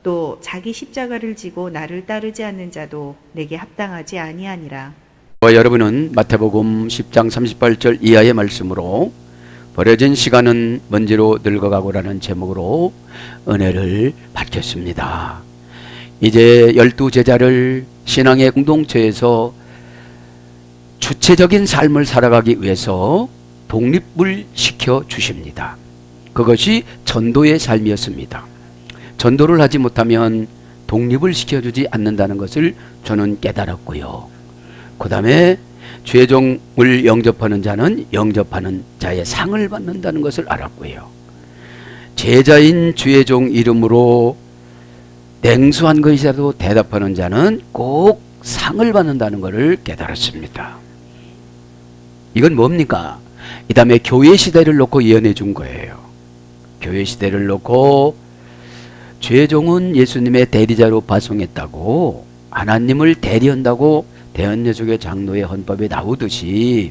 또 자기 십자가를 지고 나를 따르지 않는 자도 내게 합당하지 아니하니라. 여러분은 마태복음 10장 38절 이하의 말씀으로 버려진 시간은 먼지로 늙어가고라는 제목으로 은혜를 받겠습니다. 이제 12제자를 신앙의 공동체에서 주체적인 삶을 살아가기 위해서 독립을 시켜 주십니다. 그것이 전도의 삶이었습니다. 전도를 하지 못하면 독립을 시켜주지 않는다는 것을 저는 깨달았고요. 그 다음에 죄종을 영접하는 자는 영접하는 자의 상을 받는다는 것을 알았고요. 제자인 죄종 이름으로 냉수한 것이라도 대답하는 자는 꼭 상을 받는다는 것을 깨달았습니다. 이건 뭡니까? 이 다음에 교회 시대를 놓고 예언해 준 거예요. 교회 시대를 놓고 죄종은 예수님의 대리자로 파송했다고, 하나님을 대리한다고 대언여족의 장로의 헌법에 나오듯이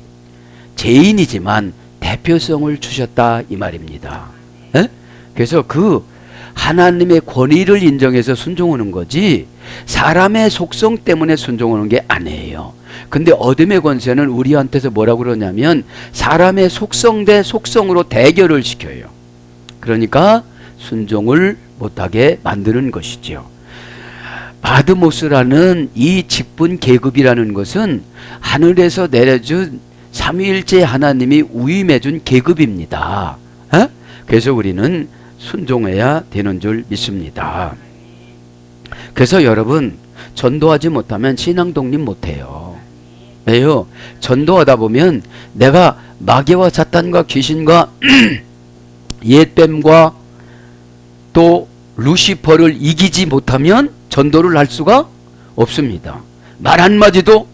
죄인이지만 대표성을 주셨다 이 말입니다. 에? 그래서 그 하나님의 권위를 인정해서 순종하는 거지 사람의 속성 때문에 순종하는 게 아니에요. 근데 어둠의 권세는 우리한테서 뭐라고 그러냐면 사람의 속성 대 속성으로 대결을 시켜요. 그러니까 순종을 못하게 만드는 것이죠. 바드모스라는 이 직분 계급이라는 것은 하늘에서 내려준 삼위일체 하나님이 위임해준 계급입니다. 그래서 우리는 순종해야 되는 줄 믿습니다. 그래서 여러분, 전도하지 못하면 신앙 독립 못해요. 왜요? 전도하다 보면 내가 마귀와 사탄과 귀신과 옛뱀과 또 루시퍼를 이기지 못하면 전도를 할 수가 없습니다. 말 한마디도,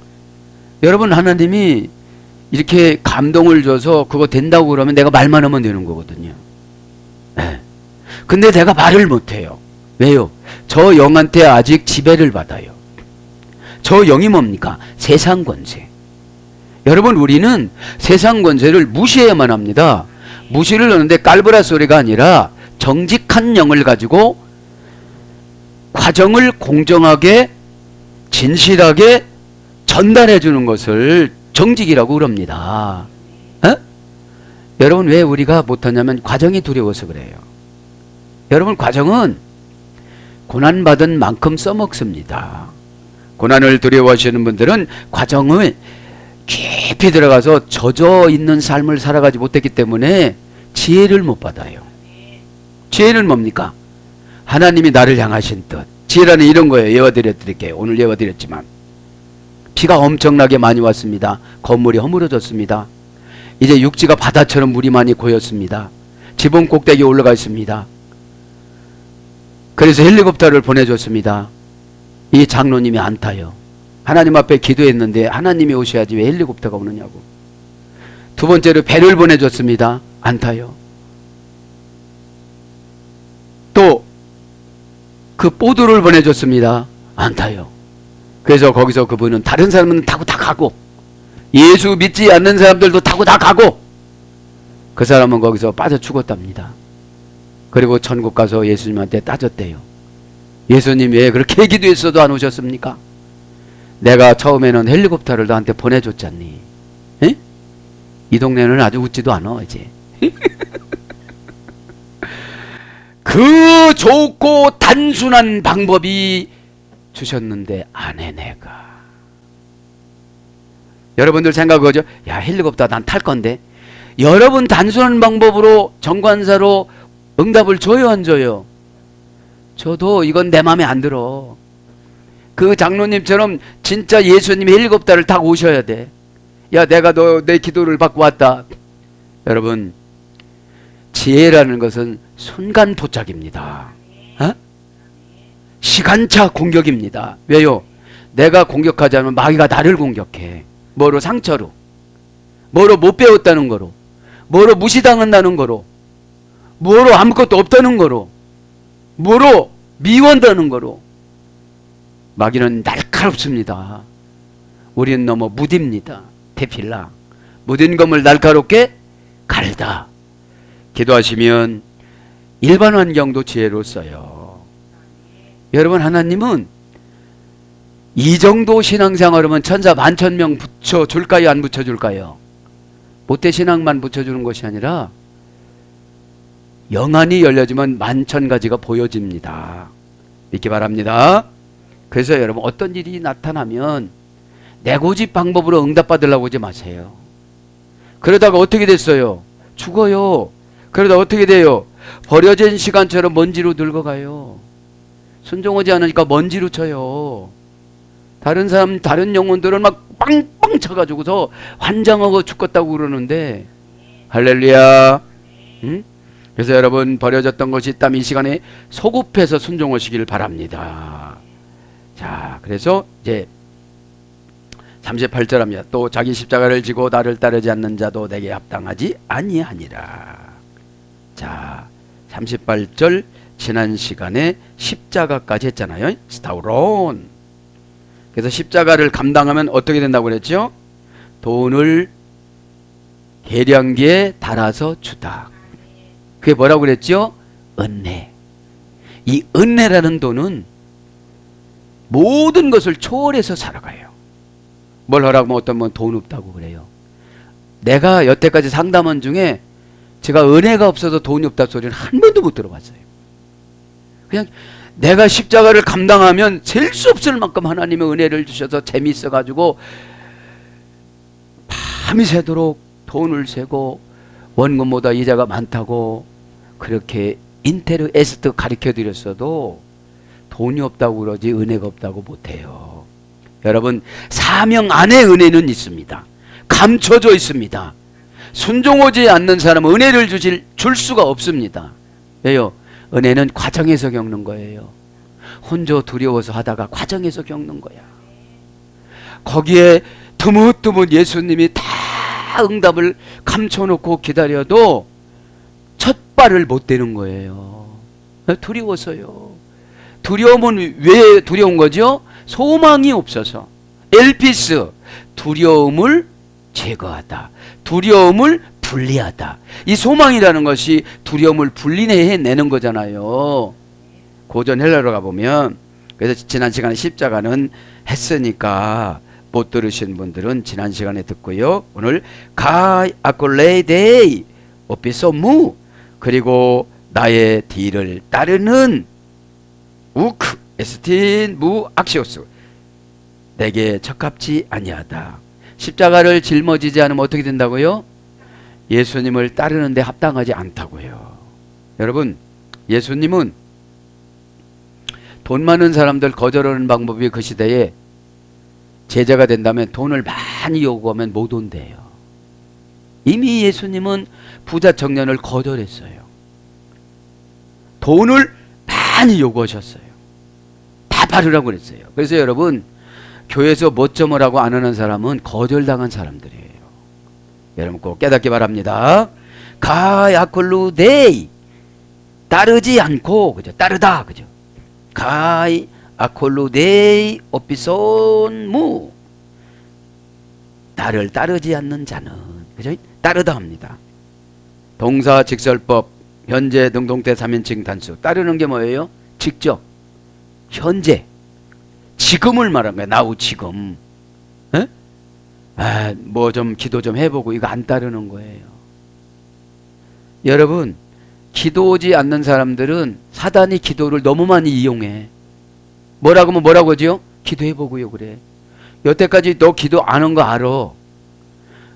여러분, 하나님이 이렇게 감동을 줘서 그거 된다고 그러면 내가 말만 하면 되는 거거든요. 네. 근데 내가 말을 못해요. 왜요? 저 영한테 아직 지배를 받아요. 저 영이 뭡니까? 세상 권세. 여러분, 우리는 세상 권세를 무시해야만 합니다. 무시를 하는데 깔보라 소리가 아니라 정직한 영을 가지고 과정을 공정하게 진실하게 전달해 주는 것을 정직이라고 그럽니다. 여러분, 왜 우리가 못하냐면 과정이 두려워서 그래요. 여러분, 과정은 고난받은 만큼 써먹습니다. 고난을 두려워하시는 분들은 과정을 깊이 들어가서 젖어 있는 삶을 살아가지 못했기 때문에 지혜를 못 받아요. 지혜는 뭡니까? 하나님이 나를 향하신 뜻. 지혜라는 이런 거예요. 예화드릴게요. 오늘 예화드렸지만 비가 엄청나게 많이 왔습니다. 건물이 허물어졌습니다. 이제 육지가 바다처럼 물이 많이 고였습니다. 지붕 꼭대기에 올라가 있습니다. 그래서 헬리콥터를 보내줬습니다. 이 장로님이 안 타요. 하나님 앞에 기도했는데 하나님이 오셔야지 왜 헬리콥터가 오느냐고. 두 번째로 배를 보내줬습니다. 안 타요. 또 그 보드를 보내줬습니다. 안 타요. 그래서 거기서 그분은 다른 사람은 타고 다 가고 예수 믿지 않는 사람들도 타고 다 가고 그 사람은 거기서 빠져 죽었답니다. 그리고 천국 가서 예수님한테 따졌대요. 예수님 왜 그렇게 기도했어도 안 오셨습니까? 내가 처음에는 헬리콥터를 너한테 보내줬잖니. 에? 이 동네는 아주 웃지도 않아 이제. 그 좋고 단순한 방법이 주셨는데 안 해 내가. 여러분들 생각하죠? 야, 헬리콥터 난 탈 건데. 여러분 단순한 방법으로 정관사로 응답을 줘요 안 줘요? 저도 이건 내 마음에 안 들어. 그 장로님처럼 진짜 예수님이 헬리콥터를 타고 오셔야 돼. 야, 내가 너 내 기도를 받고 왔다. 여러분, 지혜라는 것은 순간 도착입니다. 시간차 공격입니다. 왜요? 내가 공격하지 않으면 마귀가 나를 공격해. 뭐로? 상처로. 뭐로? 못 배웠다는 거로. 뭐로? 무시당한다는 거로. 뭐로? 아무것도 없다는 거로. 뭐로? 미워한다는 거로. 마귀는 날카롭습니다. 우리는 너무 무딥니다. 테필라. 무딘 검을 날카롭게 갈다. 기도하시면 일반 환경도 지혜로 써요. 여러분, 하나님은 이 정도 신앙생활하면 천사 11,000명 붙여줄까요? 안 붙여줄까요? 모태 신앙만 붙여주는 것이 아니라 영안이 열려지면 11,000가지가 보여집니다. 믿기 바랍니다. 그래서 여러분, 어떤 일이 나타나면 내 고집 방법으로 응답받으려고 하지 마세요. 그러다가 어떻게 됐어요? 죽어요. 그러다 어떻게 돼요? 버려진 시간처럼 먼지로 늙어가요. 순종하지 않으니까 먼지로 쳐요. 다른 사람, 다른 영혼들은 막 빵빵 쳐가지고서 환장하고 죽겠다고 그러는데, 할렐루야. 응? 그래서 여러분, 버려졌던 것이 있다면 이 시간에 소급해서 순종하시길 바랍니다. 자, 그래서 이제 38절 합니다. 또 자기 십자가를 지고 나를 따르지 않는 자도 내게 합당하지 아니하니라. 자, 38절 지난 시간에 십자가까지 했잖아요. 스타우론. 그래서 십자가를 감당하면 어떻게 된다고 그랬죠? 돈을 계량기에 달아서 주다. 그게 뭐라고 그랬죠? 은혜. 이 은혜라는 돈은 모든 것을 초월해서 살아가요. 뭘 하라고 하면 어떤 분 돈 없다고 그래요. 내가 여태까지 상담원 중에 제가 은혜가 없어서 돈이 없다 소리는 한 번도 못 들어봤어요. 그냥 내가 십자가를 감당하면 셀 수 없을 만큼 하나님의 은혜를 주셔서 재미있어가지고 밤이 새도록 돈을 세고 원금보다 이자가 많다고 그렇게 인테르 에스트 가르쳐드렸어도 돈이 없다고 그러지 은혜가 없다고 못해요. 여러분, 사명 안에 은혜는 있습니다. 감춰져 있습니다. 순종하지 않는 사람은 은혜를 줄 수가 없습니다. 왜요? 은혜는 과정에서 겪는 거예요. 혼자 두려워서 하다가 과정에서 겪는 거야. 거기에 드뭇드뭇 예수님이 다 응답을 감춰놓고 기다려도 첫 발을 못 대는 거예요. 두려워서요. 두려움은 왜 두려운 거죠? 소망이 없어서. 엘피스, 두려움을 제거하다. 두려움을 분리하다. 이 소망이라는 것이 두려움을 분리해내는 거잖아요. 고전 헬라로 가보면, 그래서 지난 시간에 십자가는 했으니까 못 들으신 분들은 지난 시간에 듣고요. 오늘 가이 아콜레이데이 오피소무, 그리고 나의 뒤를 따르는 우크 에스틴 무 악시오스, 내게 적합지 아니하다. 십자가를 짊어지지 않으면 어떻게 된다고요? 예수님을 따르는데 합당하지 않다고요. 여러분, 예수님은 돈 많은 사람들 거절하는 방법이 그 시대에 제자가 된다면 돈을 많이 요구하면 못 온대요. 이미 예수님은 부자 청년을 거절했어요. 돈을 많이 요구하셨어요. 다 바르라고 그랬어요. 그래서 여러분, 교회에서 못 점으라고 안 하는 사람은 거절당한 사람들이에요. 여러분 꼭 깨닫기 바랍니다. 가야콜루데이, 따르지 않고, 그죠? 따르다, 그죠? 가이 아콜루데이 오피손무, 나를 따르지 않는 자는, 그죠? 따르다 합니다. 동사 직설법, 현재 능동태 3인칭 단수. 따르는 게 뭐예요? 직접, 현재, 지금을 말하는 거예요. 나우 지금. 뭐 좀 기도 좀 해보고 이거 안 따르는 거예요. 여러분, 기도하지 않는 사람들은 사단이 기도를 너무 많이 이용해. 뭐라고 하면 뭐라고 하죠? 기도해보고요 그래. 여태까지 너 기도 안 한 거 알아.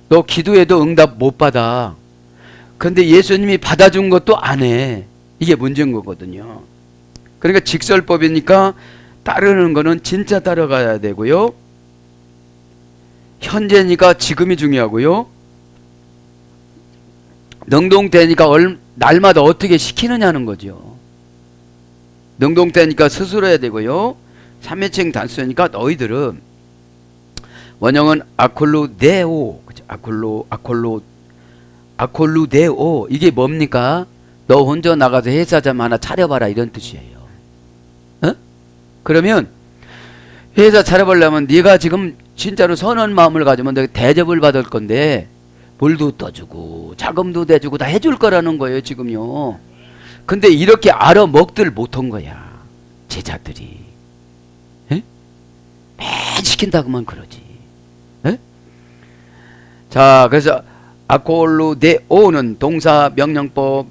너 기도해도 응답 못 받아. 근데 예수님이 받아준 것도 안 해. 이게 문제인 거거든요. 그러니까 직설법이니까 따르는 거는 진짜 따라가야 되고요. 현재니까 지금이 중요하고요. 능동태니까 날마다 어떻게 시키느냐는 거죠. 능동태니까 스스로 해야 되고요. 3인칭 단수니까 너희들은, 원형은 아콜루데오, 그죠? 아콜루데오. 이게 뭡니까? 너 혼자 나가서 회사점 하나 차려봐라, 이런 뜻이에요. 그러면 회사 차려보려면 네가 지금 진짜로 선한 마음을 가지면 내가 대접을 받을 건데 물도 떠주고 자금도 대주고 다 해줄 거라는 거예요 지금요. 근데 이렇게 알아먹들 못한 거야 제자들이. 매일 시킨다고만 그러지. 에? 자, 그래서 아콜루데오는 동사 명령법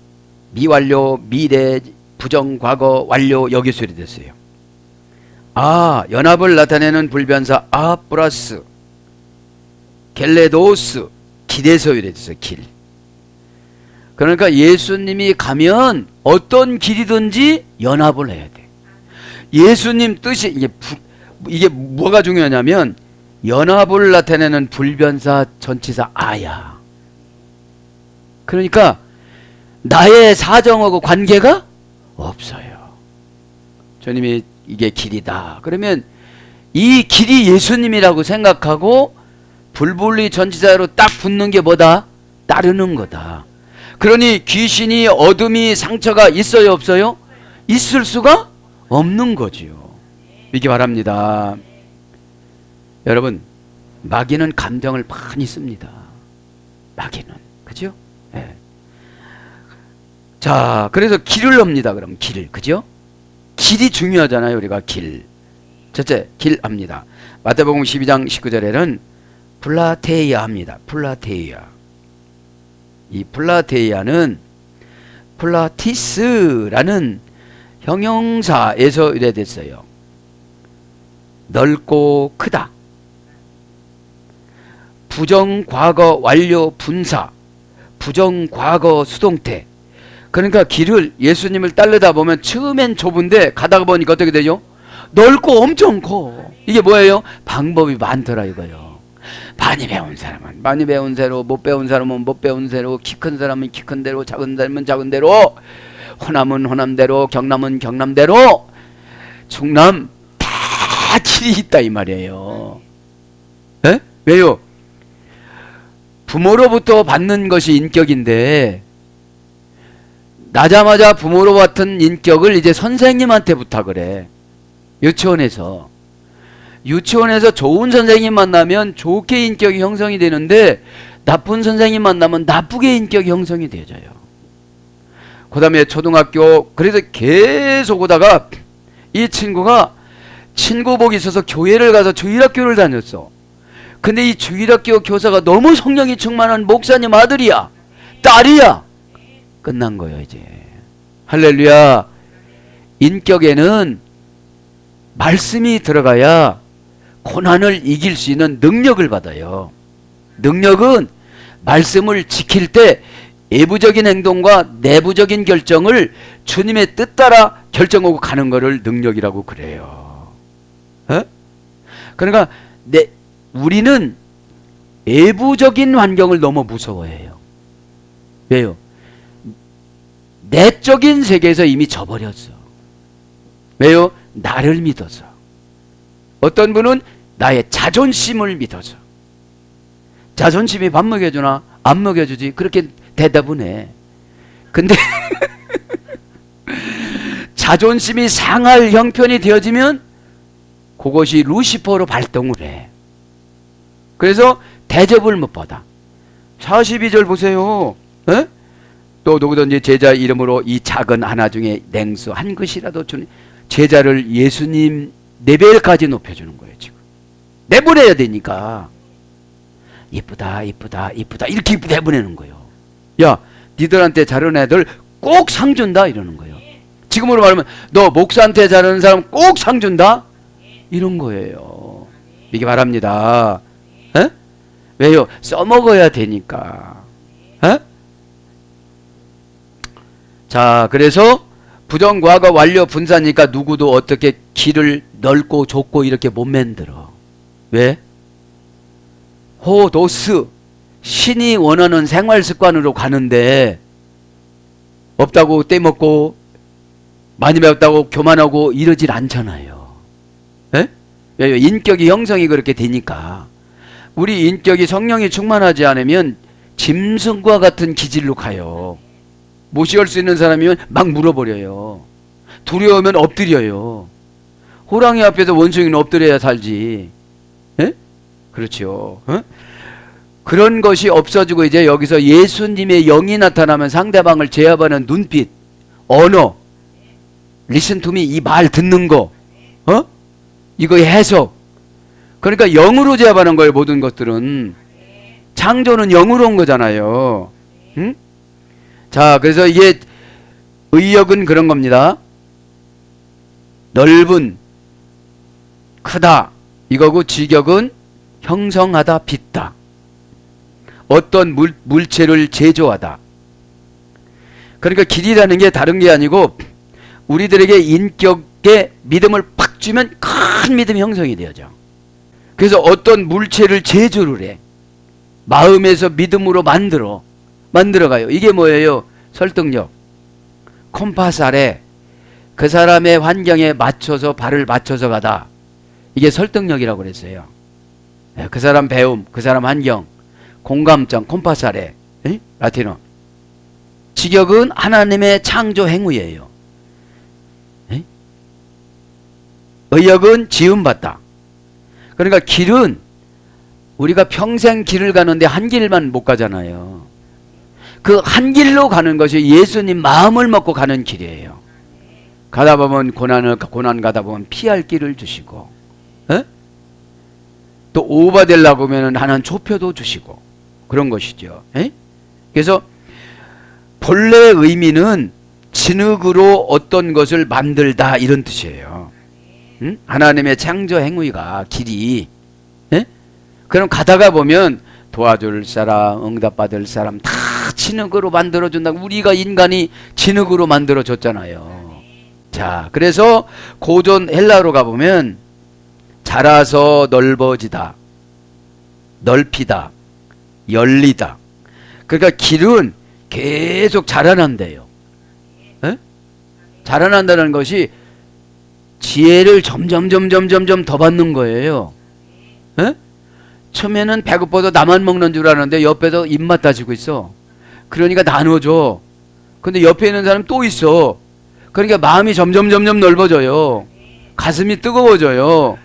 미완료, 미래, 부정, 과거, 완료 여기 수리됐어요. 아, 연합을 나타내는 불변사 아 플러스 겔레도스 길에서 이랬어요. 길. 그러니까 예수님이 가면 어떤 길이든지 연합을 해야 돼. 예수님 뜻이 이게 뭐가 중요하냐면 연합을 나타내는 불변사 전치사 아야. 그러니까 나의 사정하고 관계가 없어요. 주님이 이게 길이다. 그러면 이 길이 예수님이라고 생각하고 불분리 전치사로 딱 붙는 게 뭐다? 따르는 거다. 그러니 귀신이 어둠이 상처가 있어요 없어요? 있을 수가 없는 거지요. 이게 바랍니다. 여러분 마귀는 감정을 많이 씁니다. 마귀는 그죠? 네. 자, 그래서 길을 합니다. 그럼 길을 그죠? 길이 중요하잖아요. 우리가 길. 첫째 길 합니다. 마태복음 12장 19절에는 플라테이아 합니다. 플라테이아. 이 플라테이아는 플라티스라는 형용사에서 유래됐어요. 넓고 크다. 부정과거 완료 분사. 부정과거 수동태. 그러니까 길을 예수님을 따르다 보면 처음엔 좁은데 가다가 보니까 어떻게 되죠? 넓고 엄청 커. 이게 뭐예요? 방법이 많더라 이거요. 많이 배운 사람은 많이 배운 대로, 못 배운 사람은 못 배운 대로, 키 큰 사람은 키 큰 대로, 작은 사람은 작은 대로, 호남은 호남대로, 경남은 경남대로, 충남 다 길이 있다 이 말이에요. 에? 왜요? 부모로부터 받는 것이 인격인데 나자마자 부모로 받은 인격을 이제 선생님한테 부탁을 해. 유치원에서 좋은 선생님 만나면 좋게 인격이 형성이 되는데 나쁜 선생님 만나면 나쁘게 인격이 형성이 되어져요. 그 다음에 초등학교, 그래서 계속 오다가 이 친구가 친구복이 있어서 교회를 가서 주일학교를 다녔어. 근데 이 주일학교 교사가 너무 성령이 충만한 목사님 아들이야, 딸이야. 끝난 거예요 이제. 할렐루야. 인격에는 말씀이 들어가야 고난을 이길 수 있는 능력을 받아요. 능력은 말씀을 지킬 때 외부적인 행동과 내부적인 결정을 주님의 뜻 따라 결정하고 가는 것을 능력이라고 그래요. 에? 그러니까 우리는 외부적인 환경을 너무 무서워해요. 왜요? 내적인 세계에서 이미 져버렸어. 왜요? 나를 믿어서. 어떤 분은 나의 자존심을 믿어서. 자존심이 밥 먹여주나 안 먹여주지 그렇게 대답은 해. 근데 자존심이 상할 형편이 되어지면 그것이 루시퍼로 발동을 해. 그래서 대접을 못 받아. 42절 보세요. 에? 또 누구든지 제자 이름으로 이 작은 하나 중에 냉수 한 것이라도 주는 제자를 예수님 레벨까지 높여주는 거예요. 지금 내보내야 되니까. 이쁘다 이쁘다 이쁘다 이렇게 내보내는 거예요. 야, 니들한테 자른 애들 꼭 상 준다 이러는 거예요. 지금으로 말하면 너 목사한테 자르는 사람 꼭 상 준다 이런 거예요. 이게 바랍니다. 에? 왜요? 써먹어야 되니까. 에? 자, 그래서 부정과거 완료 분사니까 누구도 어떻게 길을 넓고 좁고 이렇게 못 만들어. 왜? 호도스, 신이 원하는 생활 습관으로 가는데 없다고 떼먹고 많이 배웠다고 교만하고 이러질 않잖아요. 에? 왜요? 인격이 형성이 그렇게 되니까. 우리 인격이 성령이 충만하지 않으면 짐승과 같은 기질로 가요. 무시할 수 있는 사람이면 막 물어버려요. 두려우면 엎드려요. 호랑이 앞에서 원숭이는 엎드려야 살지. 에? 그렇죠. 어? 그런 것이 없어지고 이제 여기서 예수님의 영이 나타나면 상대방을 제압하는 눈빛, 언어, listen to me, 이 말 듣는 거, 이거의 해석, 그러니까 영으로 제압하는 거예요. 모든 것들은. 창조는 영으로 온 거잖아요. 응? 자, 그래서 이게 의역은 그런 겁니다. 넓은, 크다 이거고, 지격은 형성하다, 빚다. 어떤 물체를 제조하다. 그러니까 길이라는 게 다른 게 아니고 우리들에게 인격에 믿음을 팍 주면 큰 믿음이 형성이 되어져. 그래서 어떤 물체를 제조를 해. 마음에서 믿음으로 만들어가요. 이게 뭐예요? 설득력. 콤파스 아래 그 사람의 환경에 맞춰서 발을 맞춰서 가다. 이게 설득력이라고 그랬어요. 그 사람 배움, 그 사람 환경, 공감점, 콤파스 아래. 라틴어. 지격은 하나님의 창조 행위예요. 의역은 지음받다. 그러니까 길은 우리가 평생 길을 가는데 한 길만 못 가잖아요. 그 한 길로 가는 것이 예수님 마음을 먹고 가는 길이에요. 가다 보면 고난 가다 보면 피할 길을 주시고, 또 오바되려고 하면 하나는 좁혀도 주시고, 그런 것이죠. 그래서 본래의 의미는 진흙으로 어떤 것을 만들다, 이런 뜻이에요. 하나님의 창조 행위가 길이. 그럼 가다가 보면 도와줄 사람, 응답받을 사람 다 진흙으로 만들어준다. 우리가 인간이 진흙으로 만들어졌잖아요. 자, 그래서 고전 헬라어로 가보면 자라서 넓어지다, 넓히다, 열리다. 그러니까 길은 계속 자라난대요. 자라난다는 것이 지혜를 점점 더 받는 거예요. 처음에는 배고파서 나만 먹는 줄 아는데 옆에서 입맛 따지고 있어. 그러니까 나눠줘. 근데 옆에 있는 사람 또 있어. 그러니까 마음이 점점 넓어져요. 가슴이 뜨거워져요.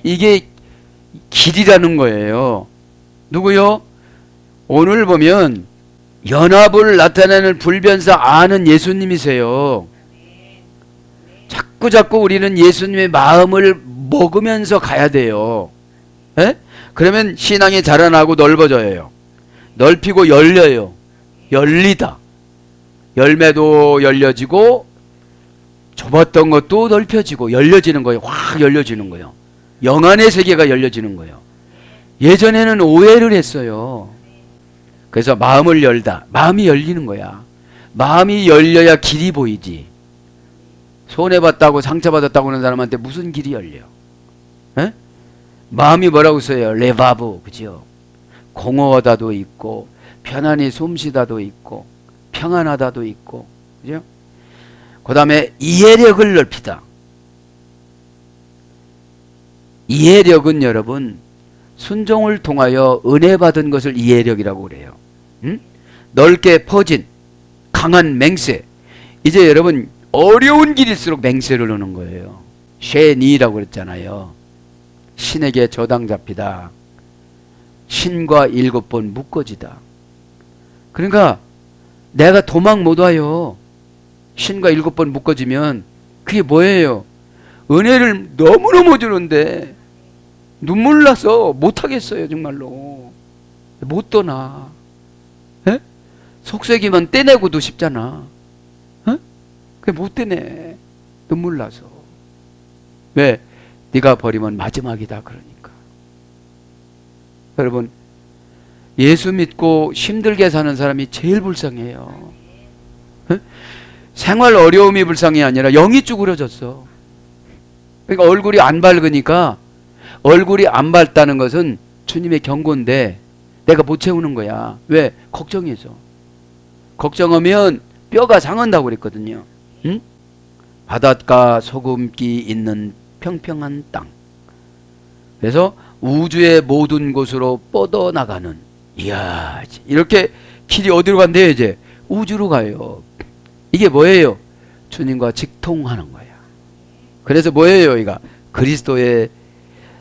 이게 길이라는 거예요. 누구요? 오늘 보면 연합을 나타내는 불변사 아는 예수님이세요. 자꾸 우리는 예수님의 마음을 먹으면서 가야 돼요. 그러면 신앙이 자라나고 넓어져요. 넓히고 열려요. 열리다. 열매도 열려지고 좁았던 것도 넓혀지고 열려지는 거예요. 확 열려지는 거예요. 영안의 세계가 열려지는 거예요. 예전에는 오해를 했어요. 그래서 마음을 열다. 마음이 열리는 거야. 마음이 열려야 길이 보이지. 손해봤다고 상처받았다고 하는 사람한테 무슨 길이 열려? 마음이 뭐라고 써요? 레바브, 그죠? 공허하다도 있고 편안히 숨쉬다도 있고 평안하다도 있고, 그죠? 그 다음에 이해력을 넓히다. 이해력은 여러분 순종을 통하여 은혜 받은 것을 이해력이라고 그래요. 넓게 퍼진 강한 맹세. 이제 여러분 어려운 길일수록 맹세를 하는 거예요. 쉐니라고 그랬잖아요. 신에게 저당 잡히다. 신과 7번 묶어지다. 그러니까 내가 도망 못 와요. 신과 7번 묶어지면 그게 뭐예요? 은혜를 너무너무 주는데 눈물 나서 못 하겠어요. 정말로 못 떠나. 속색이면 떼내고도 싶잖아. 그게 못 떼내. 눈물 나서. 왜? 네가 버리면 마지막이다 그러니까. 여러분 예수 믿고 힘들게 사는 사람이 제일 불쌍해요. 생활 어려움이 불쌍이 아니라 영이 쭈그러졌어. 그러니까 얼굴이 안 밝으니까, 얼굴이 안 밝다는 것은 주님의 경고인데 내가 못 채우는 거야. 왜? 걱정해서. 걱정하면 뼈가 상한다고 그랬거든요. 바닷가 소금기 있는 평평한 땅. 그래서 우주의 모든 곳으로 뻗어나가는, 이야, 이렇게 길이 어디로 간대요? 이제 우주로 가요. 이게 뭐예요? 주님과 직통하는 거야. 그래서 뭐예요? 이가 그리스도의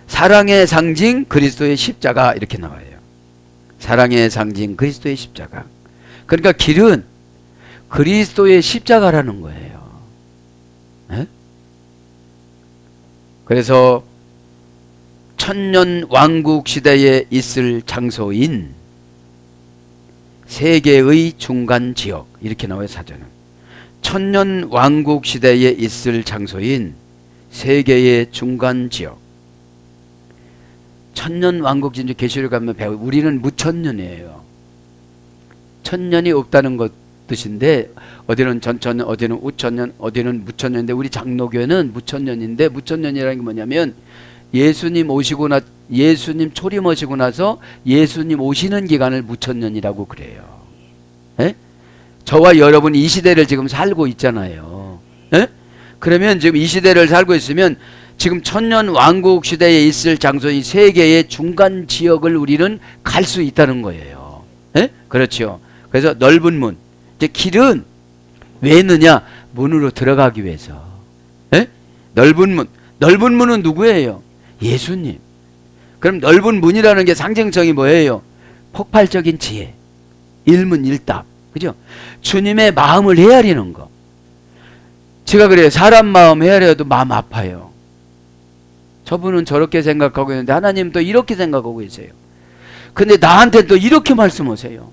사랑의 상징, 그리스도의 십자가, 이렇게 나와요. 사랑의 상징, 그리스도의 십자가. 그러니까 길은 그리스도의 십자가라는 거예요. 그래서 천년 왕국 시대에 있을 장소인 세계의 중간 지역, 이렇게 나와요 사전은. 천년 왕국 시대에 있을 장소인 세계의 중간 지역. 천년 왕국 진주 계시록 가면 배우. 우리는 무천년이에요. 천년이 없다는 것 뜻인데, 어디는 전천년, 어디는 우천년, 어디는 무천년인데, 우리 장로교회는 무천년인데, 무천년이라는 게 뭐냐면 예수님 예수님 초림하시고 나서 예수님 오시는 기간을 무천년이라고 그래요. 에? 저와 여러분 이 시대를 지금 살고 있잖아요. 에? 그러면 지금 이 시대를 살고 있으면 지금 천년 왕국 시대에 있을 장소인 세계의 중간 지역을 우리는 갈 수 있다는 거예요. 에? 그렇죠. 그래서 넓은 문. 이제 길은 왜 있느냐? 문으로 들어가기 위해서. 에? 넓은 문. 넓은 문은 누구예요? 예수님. 그럼 넓은 문이라는 게 상징성이 뭐예요? 폭발적인 지혜, 일문일답, 그죠? 주님의 마음을 헤아리는 거. 제가 그래요. 사람 마음 헤아려도 마음 아파요. 저분은 저렇게 생각하고 있는데 하나님 또 이렇게 생각하고 계세요. 근데 나한테 또 이렇게 말씀하세요.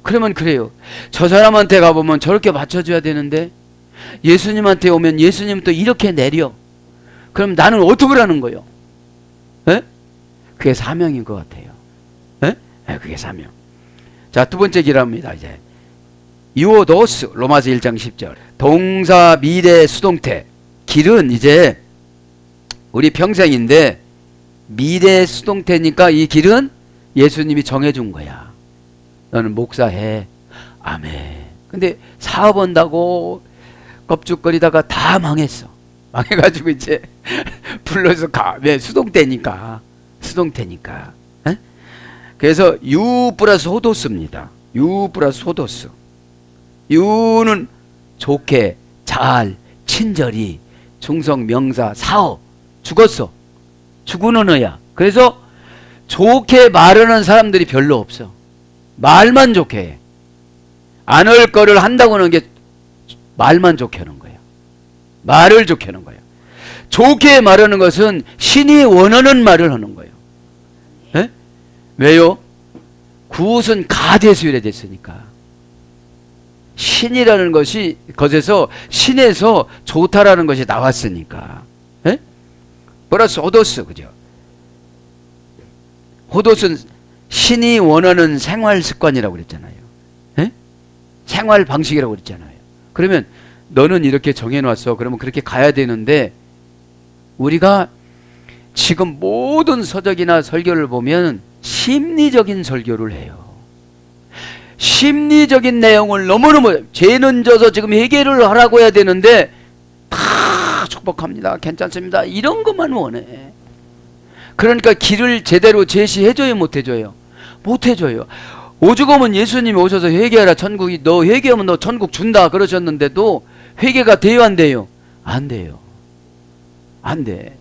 그러면 그래요. 저 사람한테 가보면 저렇게 맞춰줘야 되는데 예수님한테 오면 예수님 또 이렇게 내려. 그럼 나는 어떻게 하는 거예요? 에? 그게 사명인 것 같아요. 에? 에, 그게 사명. 자, 두 번째 기랍니다. 이제 유오도스, 로마서 1장 10절. 동사 미래 수동태. 길은 이제 우리 평생인데 미래 수동태니까 이 길은 예수님이 정해준 거야. 너는 목사해. 아멘. 근데 사업한다고 겁죽거리다가 다 망했어. 망해가지고 이제 불러서 가. 왜? 수동태니까. 수동태니까. 에? 그래서 유 플러스 호도스입니다. 유 플러스 호도스. 유는 좋게, 잘, 친절히, 충성, 명사, 사업. 죽었어. 죽은 언어야. 그래서 좋게 말하는 사람들이 별로 없어. 말만 좋게 해. 안 할 거를 한다고 하는 게 말만 좋게 하는 거예요. 말을 좋게 하는 거예요. 좋게 말하는 것은 신이 원하는 말을 하는 거예요. 에? 왜요? 구옷은 가대수열에 됐으니까. 신이라는 것에서 신에서 좋다라는 것이 나왔으니까. 에? 플러스 호도스, 그죠? 호도스는 신이 원하는 생활 습관이라고 그랬잖아요. 에? 생활 방식이라고 그랬잖아요. 그러면 너는 이렇게 정해놨어. 그러면 그렇게 가야 되는데, 우리가 지금 모든 서적이나 설교를 보면 심리적인 설교를 해요. 심리적인 내용을 너무너무, 죄는 져서 지금 회개를 하라고 해야 되는데 다 축복합니다, 괜찮습니다, 이런 것만 원해. 그러니까 길을 제대로 제시해줘요, 못해줘요? 못해줘요. 오죽하면 예수님이 오셔서 회개하라, 천국이, 너 회개하면 너 천국 준다 그러셨는데도 회개가 돼요, 안 돼요? 안 돼요. 안 돼.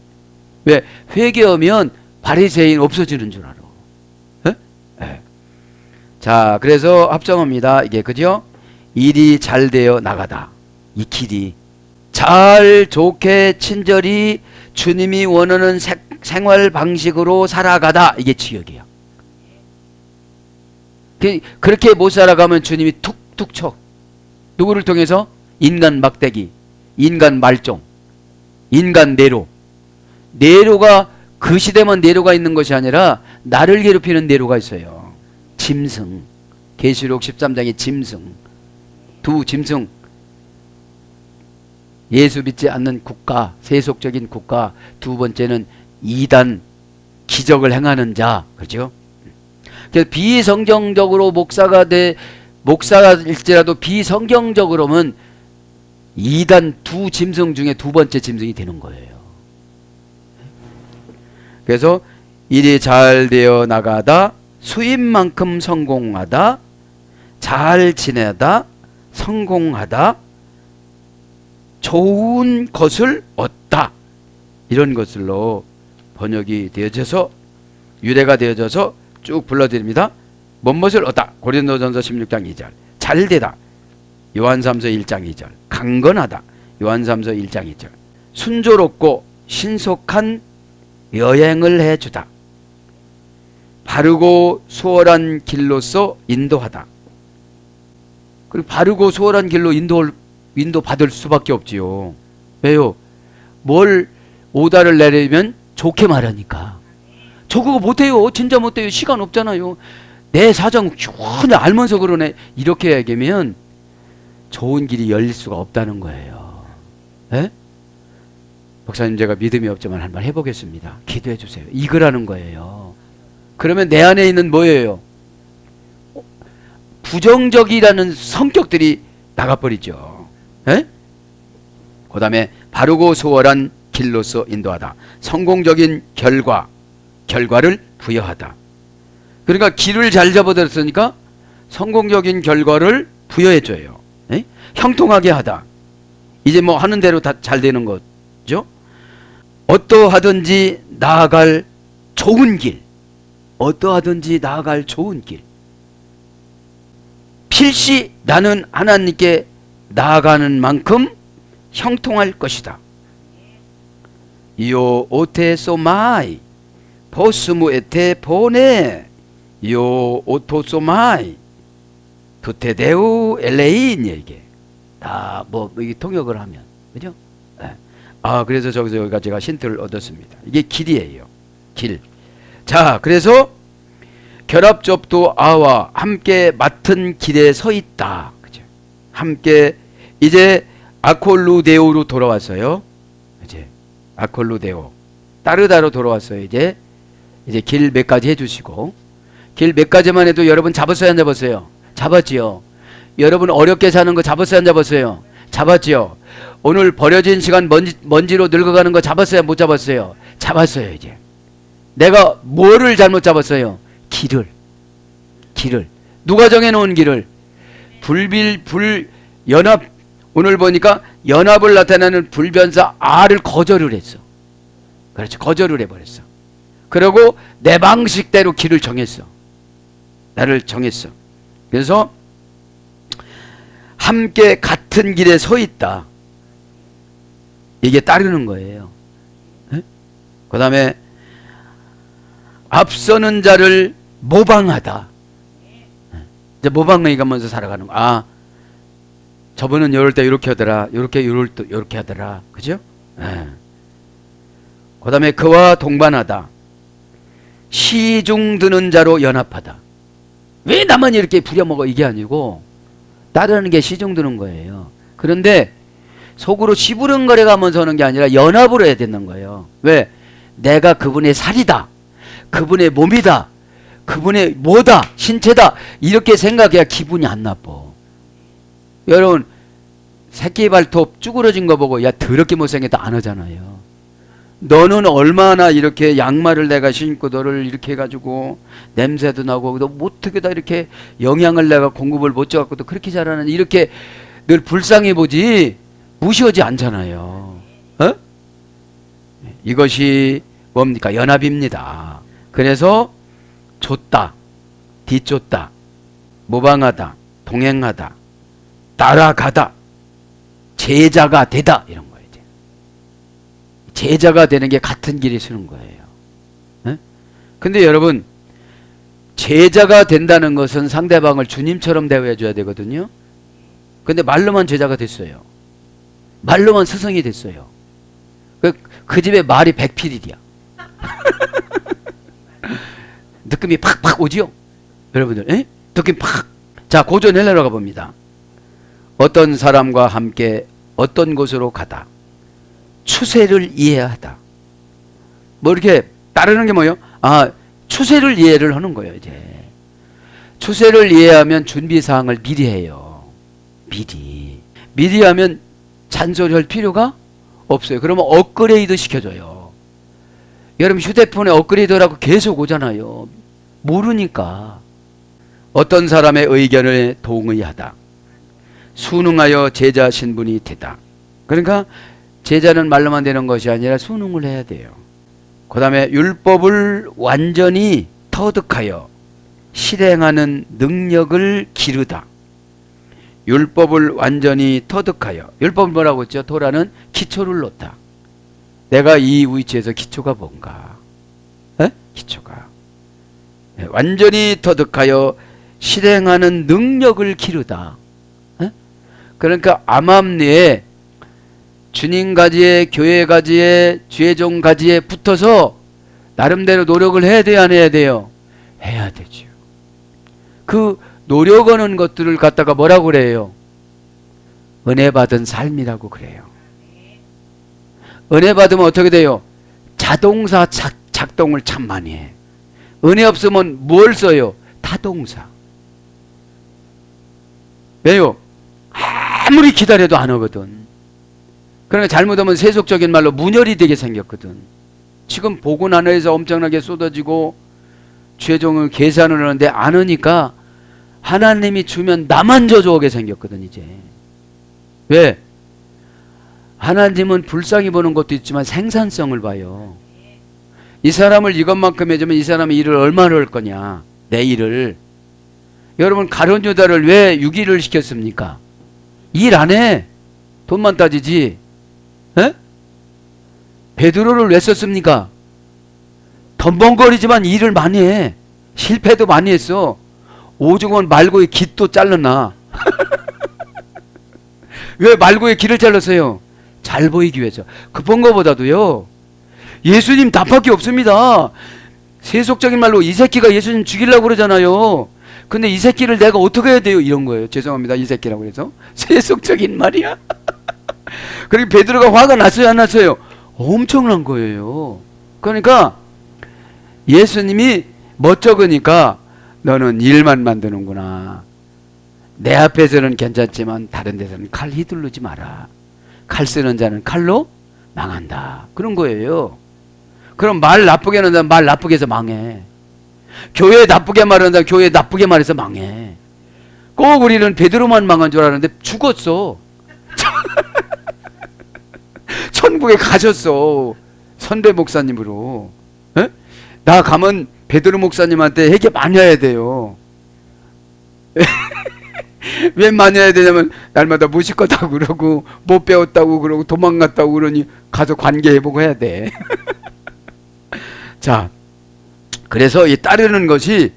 왜? 회개하면 바리새인 없어지는 줄 알아. 에? 에. 자, 그래서 합성어입니다. 이게, 그죠? 일이 잘 되어 나가다. 이 길이 잘, 좋게, 친절히 주님이 원하는 생활 방식으로 살아가다. 이게 지역이에요. 그렇게 못 살아가면 주님이 툭툭 쳐. 누구를 통해서? 인간 막대기, 인간 말종, 인간 네로. 네로가 그 시대만 네로가 있는 것이 아니라 나를 괴롭히는 네로가 있어요. 짐승. 계시록 13장의 짐승. 두 짐승. 예수 믿지 않는 국가, 세속적인 국가. 두 번째는 이단, 기적을 행하는 자. 그렇죠? 그래서 비성경적으로 목사일지라도 비성경적으로면 이단 두 짐승 중에 두 번째 짐승이 되는 거예요. 그래서 일이 잘 되어 나가다, 수입만큼 성공하다, 잘 지내다, 성공하다, 좋은 것을 얻다, 이런 것들로 번역이 되어져서, 유래가 되어져서 쭉 불러드립니다. 무엇을 얻다. 고린도전서 16장 2절. 잘되다. 요한삼서 1장 2절. 강건하다. 요한삼서 1장 2절. 순조롭고 신속한 여행을 해주다. 바르고 수월한 길로서 인도하다. 그리고 바르고 수월한 길로 인도 받을 수밖에 없지요. 왜요? 뭘 오다를 내리면 좋게 말하니까. 저 그거 못해요. 진짜 못해요. 시간 없잖아요. 내 사정 전혀 알면서 그러네. 이렇게 얘기하면 좋은 길이 열릴 수가 없다는 거예요. 예? 목사님, 제가 믿음이 없지만 한 번 해보겠습니다. 기도해 주세요. 이거라는 거예요. 그러면 내 안에 있는 뭐예요? 부정적이라는 성격들이 나가버리죠. 예? 그 다음에 바르고 수월한 길로서 인도하다. 성공적인 결과를 부여하다. 그러니까 길을 잘 잡아들었으니까 성공적인 결과를 부여해줘요. 예? 형통하게 하다. 이제 뭐 하는 대로 다 잘 되는 거죠. 어떠하든지 나아갈 좋은 길. 어떠하든지 나아갈 좋은 길. 필시 나는 하나님께 나아가는 만큼 형통할 것이다. 요 오테소마이 포스무 에테 보네 요 오토소마이 두테데우 엘레인. 이게 다 뭐 이게 통역을 하면 그죠? 네. 그래서 저기가 제가 힌트를 얻었습니다. 이게 길이에요. 길. 자, 그래서 결합접도 아와 함께 맡은 길에 서 있다. 그죠? 함께 이제 아콜루데오로 돌아왔어요. 이제 아콜루데오 따르다로 돌아왔어요. 이제 길 몇 가지 해주시고, 길 몇 가지만 해도 여러분 잡았어요, 안 잡았어요? 잡았지요. 여러분 어렵게 사는 거 잡았어요, 안 잡았어요? 잡았지요. 오늘 버려진 시간 먼지로 늙어가는 거 잡았어요, 못 잡았어요? 잡았어요. 이제 내가 뭐를 잘못 잡았어요? 길을 누가 정해놓은 길을? 연합. 오늘 보니까 연합을 나타내는 불변사 R을 거절을 했어. 그렇죠. 거절을 해버렸어. 그리고 내 방식대로 길을 정했어. 나를 정했어. 그래서 함께 같은 길에 서 있다. 이게 따르는 거예요. 그 다음에 앞서는 자를 모방하다. 이제 모방을 가면서 살아가는 거. 저분은 이럴 때 이렇게 하더라. 이럴 때 이렇게 하더라. 그죠? 그 다음에 그와 동반하다. 시중 드는 자로 연합하다. 왜 나만 이렇게 부려먹어? 이게 아니고 따르는 게 시중 드는 거예요. 그런데 속으로 시부름거려 가면서 하는 게 아니라 연합으로 해야 되는 거예요. 왜? 내가 그분의 살이다. 그분의 몸이다. 그분의 뭐다. 신체다. 이렇게 생각해야 기분이 안 나빠. 여러분 새끼 발톱 쭈그러진 거 보고 야 더럽게 못생겼다 안 하잖아요. 너는 얼마나 이렇게 양말을 내가 신고 너를 이렇게 해가지고 냄새도 나고 너 어떻게 다 이렇게 영양을 내가 공급을 못 줘갖고도 그렇게 잘하는 이렇게 늘 불쌍해 보지 무시하지 않잖아요. 이것이 뭡니까? 연합입니다. 그래서 줬다, 뒤쫓다, 모방하다, 동행하다, 따라가다, 제자가 되다 이런 거예요. 이제 제자가 되는 게 같은 길에 서는 거예요. 근데 여러분 제자가 된다는 것은 상대방을 주님처럼 대우해 줘야 되거든요. 근데 말로만 제자가 됐어요. 말로만 스승이 됐어요. 그 집에 말이 100필이야. 느낌이 팍팍 오지요? 여러분들 느낌 팍. 자, 고전 헬라로 가봅니다. 어떤 사람과 함께 어떤 곳으로 가다. 추세를 이해하다. 뭐 이렇게 따르는 게 뭐예요? 추세를 이해를 하는 거예요. 이제 추세를 이해하면 준비사항을 미리 해요. 미리 하면 잔소리할 필요가 없어요. 그러면 업그레이드 시켜줘요. 여러분 휴대폰에 업그레이드라고 계속 오잖아요. 모르니까. 어떤 사람의 의견을 동의하다. 순응하여 제자 신분이 되다. 그러니까 제자는 말로만 되는 것이 아니라 순응을 해야 돼요. 그 다음에 율법을 완전히 터득하여 실행하는 능력을 기르다. 율법을 완전히 터득하여. 율법은 뭐라고 했죠? 토라는 기초를 놓다. 내가 이 위치에서 기초가 뭔가. 기초가. 완전히 터득하여 실행하는 능력을 기르다. 그러니까 암암리에 주님 가지에, 교회 가지에, 주의종 가지에 붙어서 나름대로 노력을 해야 돼요, 안 해야 돼요? 해야 되죠. 그 노력하는 것들을 갖다가 뭐라고 그래요? 은혜 받은 삶이라고 그래요. 은혜 받으면 어떻게 돼요? 자동사 작동을 참 많이 해. 은혜 없으면 뭘 써요? 타동사. 왜요? 아무리 기다려도 안 오거든. 그러니까 잘못하면 세속적인 말로 문열이 되게 생겼거든. 지금 복음 안에서 엄청나게 쏟아지고 죄종을 계산을 하는데 안 오니까 하나님이 주면 나만 저주오게 생겼거든 이제. 왜? 하나님은 불쌍히 보는 것도 있지만 생산성을 봐요. 이 사람을 이것만큼 해주면 이 사람이 일을 얼마나 할 거냐, 내 일을. 여러분 가룟 유다를 왜 유기를 시켰습니까? 일 안 해. 돈만 따지지. 에? 베드로를 왜 썼습니까? 덤벙거리지만 일을 많이 해. 실패도 많이 했어. 오죽은 말고의 깃도 잘랐나. 왜 말고의 길을 잘랐어요? 잘 보이기 위해서. 급한 것보다도요, 예수님 답밖에 없습니다. 세속적인 말로 이 새끼가 예수님 죽이려고 그러잖아요. 근데 이 새끼를 내가 어떻게 해야 돼요? 이런 거예요. 죄송합니다, 이 새끼라고 해서. 세속적인 말이야. 그리고 베드로가 화가 났어요, 안 났어요? 엄청난 거예요. 그러니까 예수님이 멋쩍으니까 너는 일만 만드는구나. 내 앞에서는 괜찮지만 다른 데서는 칼 휘두르지 마라. 칼 쓰는 자는 칼로 망한다. 그런 거예요. 그럼 말 나쁘게 하는 사람 말 나쁘게 해서 망해. 교회 나쁘게 말하는 사람 교회 나쁘게 말해서 망해. 꼭 우리는 베드로만 망한 줄 알았는데 죽었어. 천국에 가셨어. 선배 목사님으로. 에? 나 가면 베드로 목사님한테 회개 많이 해야 돼요. 왜 많이 해야 되냐면 날마다 무식하다고 그러고 못 배웠다고 그러고 도망갔다고 그러니 가서 관계해보고 해야 돼. 자, 그래서 이 따르는 것이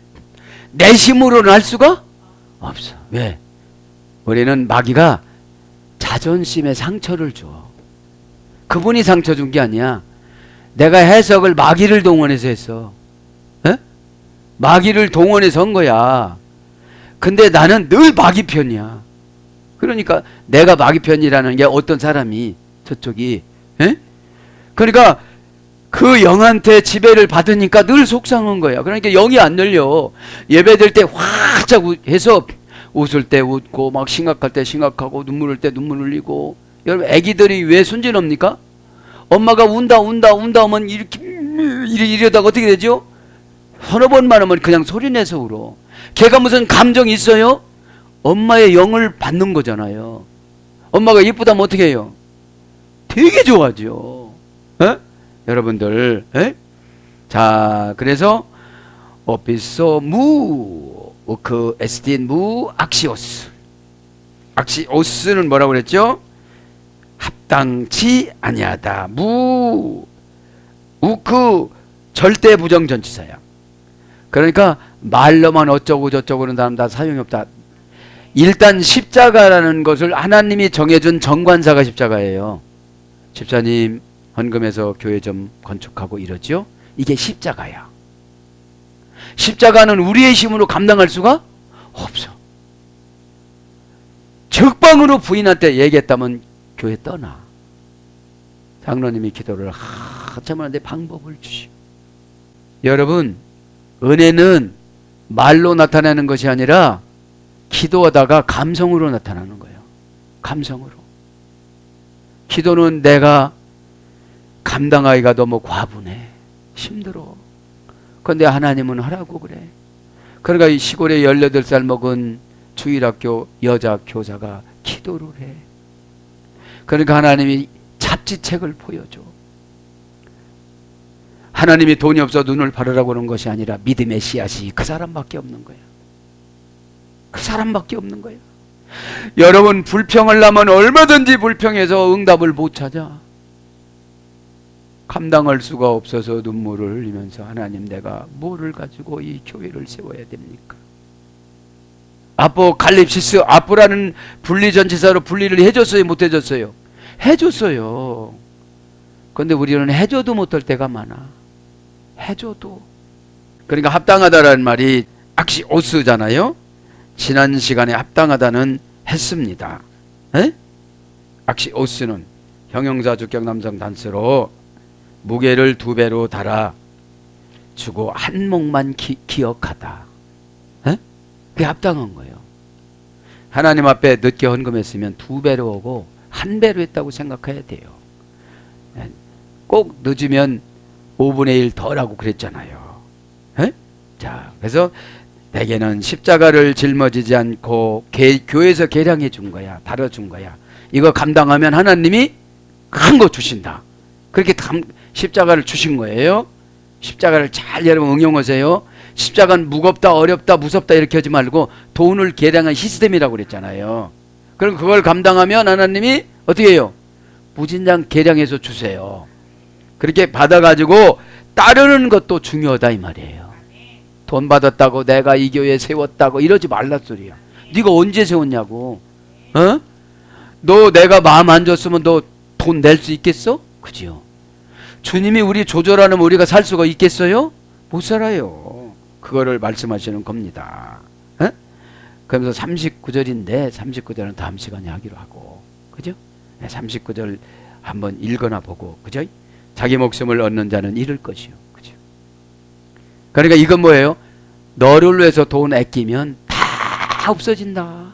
내 힘으로는 할 수가 없어. 왜? 우리는 마귀가 자존심에 상처를 줘. 그분이 상처 준 게 아니야. 내가 해석을 마귀를 동원해서 했어. 에? 마귀를 동원해서 한 거야. 근데 나는 늘 마귀 편이야. 그러니까 내가 마귀 편이라는 게 어떤 사람이 저쪽이, 에? 그러니까 그 영한테 지배를 받으니까 늘 속상한 거야. 그러니까 영이 안 열려. 예배될 때 활짝 해서 웃을 때 웃고 막 심각할 때 심각하고 눈물 흘 때 눈물 흘리고. 여러분 애기들이 왜 순진합니까? 엄마가 운다 하면 이러다가 어떻게 되죠? 서너 번만 하면 그냥 소리내서 울어. 걔가 무슨 감정이 있어요? 엄마의 영을 받는 거잖아요. 엄마가 예쁘다면 어떻게 해요? 되게 좋아하죠. 에? 여러분들, 에? 자, 그래서 오피소 무, 그 에스틴 무 악시오스. 악시오스는 뭐라고 그랬죠? 합당치 아니하다. 우크 절대 부정전치사야. 그러니까 말로만 어쩌고 저쩌고 그런 사람 다 사용이 없다. 일단 십자가라는 것을 하나님이 정해준 정관사가 십자가예요. 집사님 헌금해서 교회 좀 건축하고 이러죠. 이게 십자가야. 십자가는 우리의 힘으로 감당할 수가 없어. 적방으로 부인한테 얘기했다면 교회 떠나. 장로님이 기도를 한참 하는데 방법을 주시고. 여러분, 은혜는 말로 나타나는 것이 아니라 기도하다가 감성으로 나타나는 거예요. 감성으로. 기도는 내가 감당하기가 너무 과분해. 힘들어. 그런데 하나님은 하라고 그래. 그러니까 이 시골에 18살 먹은 주일학교 여자 교사가 기도를 해. 그러니까 하나님이 잡지책을 보여줘. 하나님이 돈이 없어 눈을 바르라고 그런 것이 아니라 믿음의 씨앗이 그 사람밖에 없는 거야. 그 사람밖에 없는 거야. 여러분 불평을 하면 얼마든지 불평해서 응답을 못 찾아. 감당할 수가 없어서 눈물을 흘리면서 하나님 내가 뭐를 가지고 이 교회를 세워야 됩니까? 아포칼립시스 아포라는 분리전치사로 분리를 해줬어요 못 해줬어요? 해줬어요. 그런데 우리는 해줘도 못할 때가 많아. 해줘도. 그러니까 합당하다라는 말이 악시오스잖아요. 지난 시간에 합당하다는 했습니다. 에? 악시오스는 형용사 주격 남성 단수로 무게를 2배로 달아 주고 한 목만 기억하다. 에? 그게 합당한 거예요. 하나님 앞에 늦게 헌금했으면 2배로 오고 1배로 했다고 생각해야 돼요. 꼭 늦으면 5분의 1 더라고 그랬잖아요. 에? 자, 그래서 내게는 십자가를 짊어지지 않고 교회에서 계량해 준 거야. 다뤄준 거야. 이거 감당하면 하나님이 큰 거 주신다. 그렇게 십자가를 주신 거예요. 십자가를 잘 여러분 응용하세요. 십자가는 무겁다 어렵다 무섭다 이렇게 하지 말고 돈을 계량한 시스템이라고 그랬잖아요. 그럼 그걸 감당하면 하나님이 어떻게 해요? 무진장 계량해서 주세요. 그렇게 받아가지고 따르는 것도 중요하다 이 말이에요. 돈 받았다고 내가 이 교회 세웠다고 이러지 말라 소리야. 네가 언제 세웠냐고. 어? 너 내가 마음 안 줬으면 너 돈 낼 수 있겠어? 그지요? 주님이 우리 조절하면 우리가 살 수가 있겠어요? 못 살아요. 그거를 말씀하시는 겁니다. 에? 그러면서 39절인데 39절은 다음 시간에 하기로 하고 그죠? 39절 한번 읽거나 보고 그죠? 자기 목숨을 얻는 자는 잃을 것이요. 그죠? 그러니까 이건 뭐예요? 너를 위해서 돈 아끼면 다 없어진다.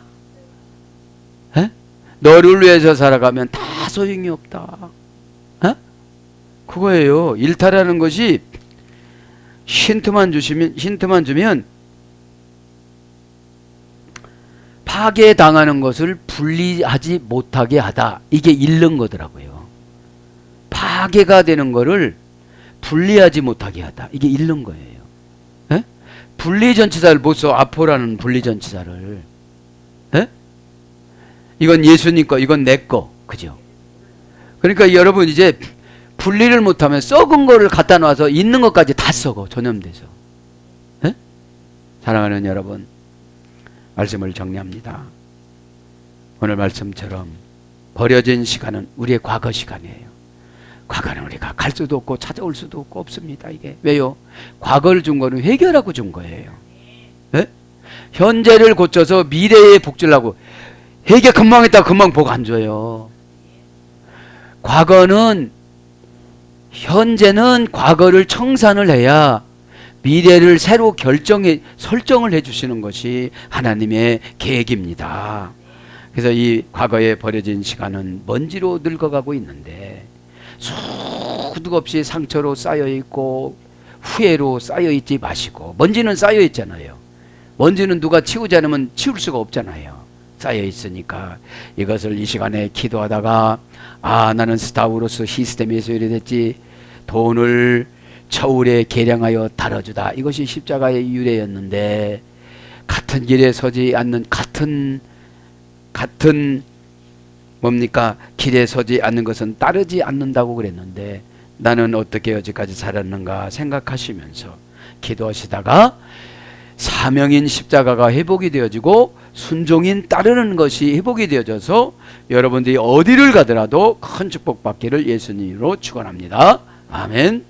에? 너를 위해서 살아가면 다 소용이 없다. 에? 그거예요. 일탈하는 것이 힌트만 주면 파괴당하는 것을 분리하지 못하게 하다. 이게 잃는 거더라고요. 파괴가 되는 거를 분리하지 못하게 하다. 이게 잃는 거예요. 에? 분리전치사를 못 써. 아포라는 분리전치사를. 에? 이건 예수님 거, 이건 내 거. 그죠? 그러니까 여러분 이제 분리를 못하면 썩은 거를 갖다 놔서 있는 것까지 다 썩어. 전염돼서. 에? 사랑하는 여러분, 말씀을 정리합니다. 오늘 말씀처럼 버려진 시간은 우리의 과거 시간이에요. 과거는 우리가 갈 수도 없고 찾아올 수도 없고 없습니다. 이게 왜요? 과거를 준 거는 해결하고 준 거예요. 에? 현재를 고쳐서 미래에 복주려고 해결 금방 했다가 금방 복 안 줘요. 과거는 현재는 과거를 청산을 해야 미래를 새로 설정을 해주시는 것이 하나님의 계획입니다. 그래서 이 과거에 버려진 시간은 먼지로 늙어가고 있는데 수도 없이 상처로 쌓여있고 후회로 쌓여있지 마시고 먼지는 쌓여있잖아요. 먼지는 누가 치우지 않으면 치울 수가 없잖아요. 쌓여있으니까 이것을 이 시간에 기도하다가 나는 스타우로스 시스템에서 이래 됐지 돈을 처울에 계량하여 다뤄주다. 이것이 십자가의 유래였는데 같은 길에 서지 않는 같은 뭡니까? 길에 서지 않는 것은 따르지 않는다고 그랬는데 나는 어떻게 여지까지 살았는가 생각하시면서 기도하시다가 사명인 십자가가 회복이 되어지고 순종인 따르는 것이 회복이 되어져서 여러분들이 어디를 가더라도 큰 축복 받기를 예수님으로 축원합니다. 아멘.